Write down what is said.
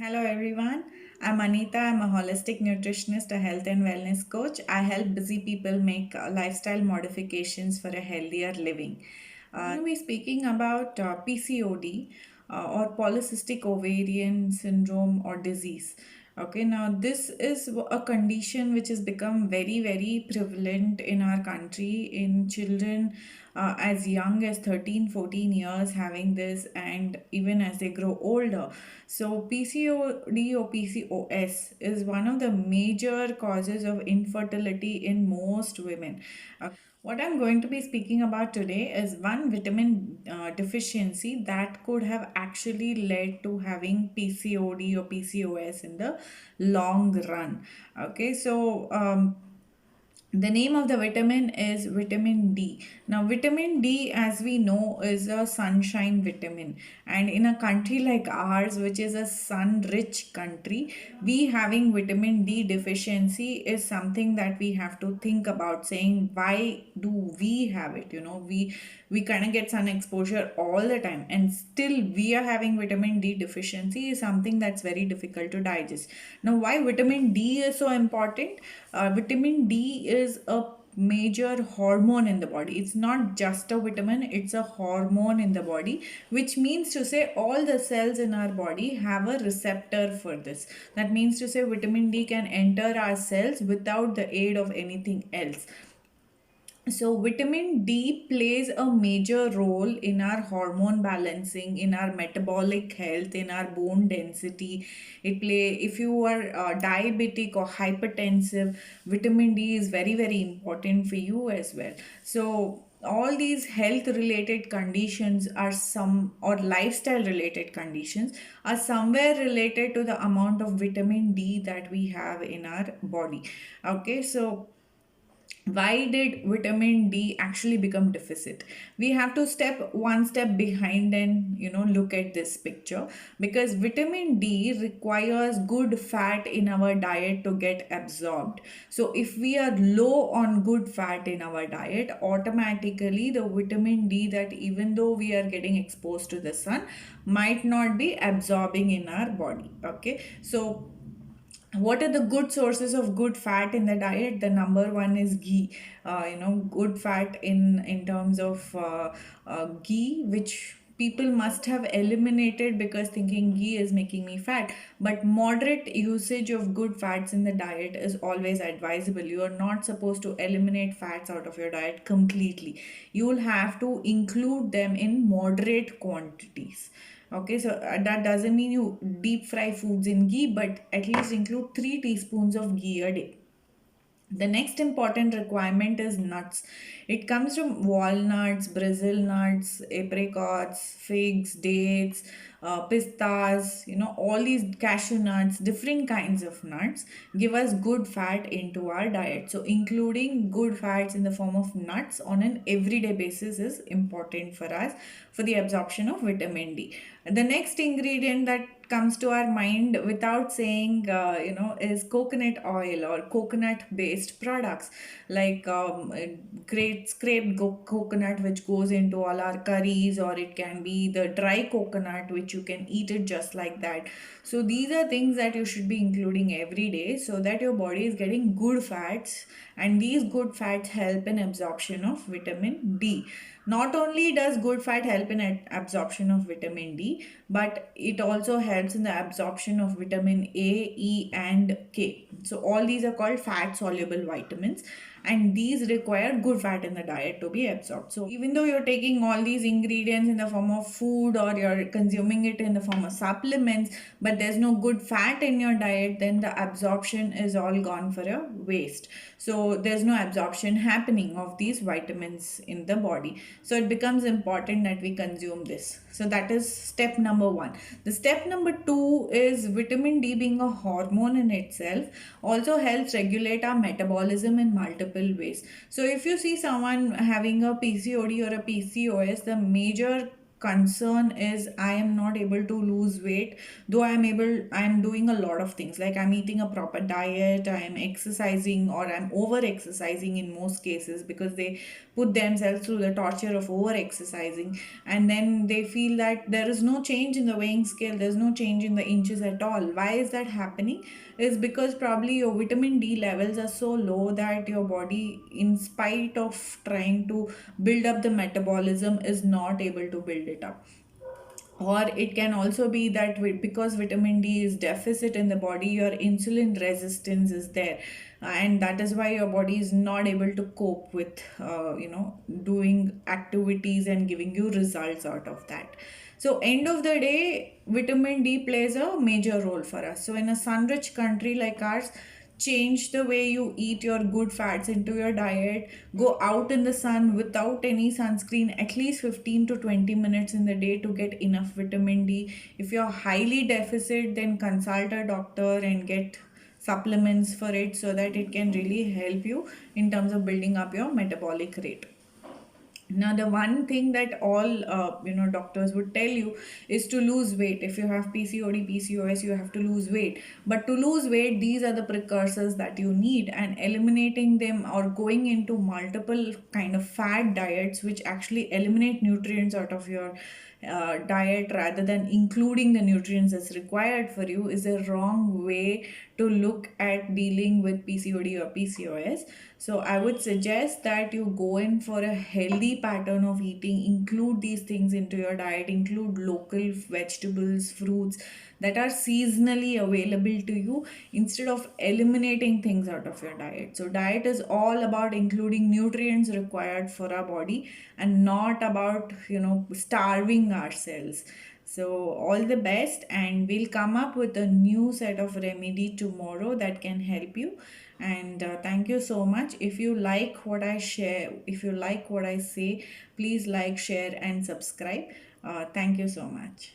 Hello everyone. I'm Anita. I'm a holistic nutritionist, a health and wellness coach. I help busy people make lifestyle modifications for a healthier living. I'm going to be speaking about PCOD or polycystic ovarian syndrome or disease. Okay, now this is a condition which has become very prevalent in our country in children as young as 13, 14 years having this, and even as they grow older. So PCOD or PCOS is one of the major causes of infertility in most women. What I'm going to be speaking about today is one vitamin deficiency that could have actually led to having PCOD or PCOS in the long run. Okay, so the name of the vitamin is vitamin D. Now, vitamin D, as we know, is a sunshine vitamin. And in a country like ours, which is a sun rich country, we having vitamin D deficiency is something that we have to think about saying, why do we have it? We kind of get sun exposure all the time, and still we are having vitamin D deficiency is something that's very difficult to digest. Now, why vitamin D is so important? Vitamin D is a major hormone in the body. It's not just a vitamin, it's a hormone in the body, which means to say all the cells in our body have a receptor for this. That means to say vitamin D can enter our cells without the aid of anything else. So vitamin D plays a major role in our hormone balancing, in our metabolic health, in our bone density. If you are diabetic or hypertensive, vitamin D is very important for you as well. So all these health related conditions are some, or lifestyle related conditions are somewhere related to the amount of vitamin D that we have in our body. Okay, so why did vitamin D actually become deficit? We have to step one step behind and look at this picture, because vitamin D requires good fat in our diet to get absorbed. So if we are low on good fat in our diet, automatically the vitamin D that, even though we are getting exposed to the sun, might not be absorbing in our body. Okay, so what are the good sources of good fat in the diet? The number one is ghee. Good fat in terms of ghee, which people must have eliminated because thinking ghee is making me fat. But moderate usage of good fats in the diet is always advisable. You are not supposed to eliminate fats out of your diet completely. You will have to include them in moderate quantities. Okay, so that doesn't mean you deep fry foods in ghee, but at least include 3 teaspoons of ghee a day. The next important requirement is nuts. It comes from walnuts, Brazil nuts, apricots, figs, dates, pistas, all these cashew nuts, different kinds of nuts give us good fat into our diet. So, including good fats in the form of nuts on an everyday basis is important for us for the absorption of vitamin D. The next ingredient that comes to our mind without saying, is coconut oil or coconut based products like great scraped coconut, which goes into all our curries, or it can be the dry coconut, which you can eat it just like that. So these are things that you should be including every day so that your body is getting good fats, and these good fats help in absorption of vitamin D. Not only does good fat help in absorption of vitamin D, but it also helps in the absorption of vitamin A, E, and K. So all these are called fat soluble vitamins, and these require good fat in the diet to be absorbed. So even though you're taking all these ingredients in the form of food, or you're consuming it in the form of supplements, but there's no good fat in your diet, then the absorption is all gone for a waste. So there's no absorption happening of these vitamins in the body. So it becomes important that we consume this. So that is step number one. The step number two is vitamin D, being a hormone in itself, also helps regulate our metabolism in multiple ways. So if you see someone having a PCOD or a PCOS, the major concern is I am not able to lose weight, though I am doing a lot of things, like I'm eating a proper diet, I am exercising, or I'm over exercising in most cases, because they put themselves through the torture of over exercising, and then they feel that there is no change in the weighing scale, there's no change in the inches at all. Why is that happening? Is because probably your vitamin D levels are so low that your body, in spite of trying to build up the metabolism, is not able to build it up. Or it can also be that because vitamin D is deficit in the body, your insulin resistance is there, and that is why your body is not able to cope with doing activities and giving you results out of that. So end of the day, vitamin D plays a major role for us. So in a sun rich country like ours, change the way you eat your good fats into your diet. Go out in the sun without any sunscreen at least 15 to 20 minutes in the day to get enough vitamin D. If you're highly deficit, then consult a doctor and get supplements for it, so that it can really help you in terms of building up your metabolic rate. Now, the one thing that all doctors would tell you is to lose weight. If you have PCOD, PCOS, you have to lose weight. But to lose weight, these are the precursors that you need, and eliminating them or going into multiple kind of fad diets, which actually eliminate nutrients out of your diet rather than including the nutrients that's required for you, is a wrong way to look at dealing with PCOD or PCOS. So I would suggest that you go in for a healthy pattern of eating, include these things into your diet, include local vegetables, fruits that are seasonally available to you, instead of eliminating things out of your diet. So diet is all about including nutrients required for our body, and not about starving ourselves. So all the best, and we'll come up with a new set of remedy tomorrow that can help you. And thank you so much. If you like what I share, if you like what I say, please like, share, and subscribe. Thank you so much.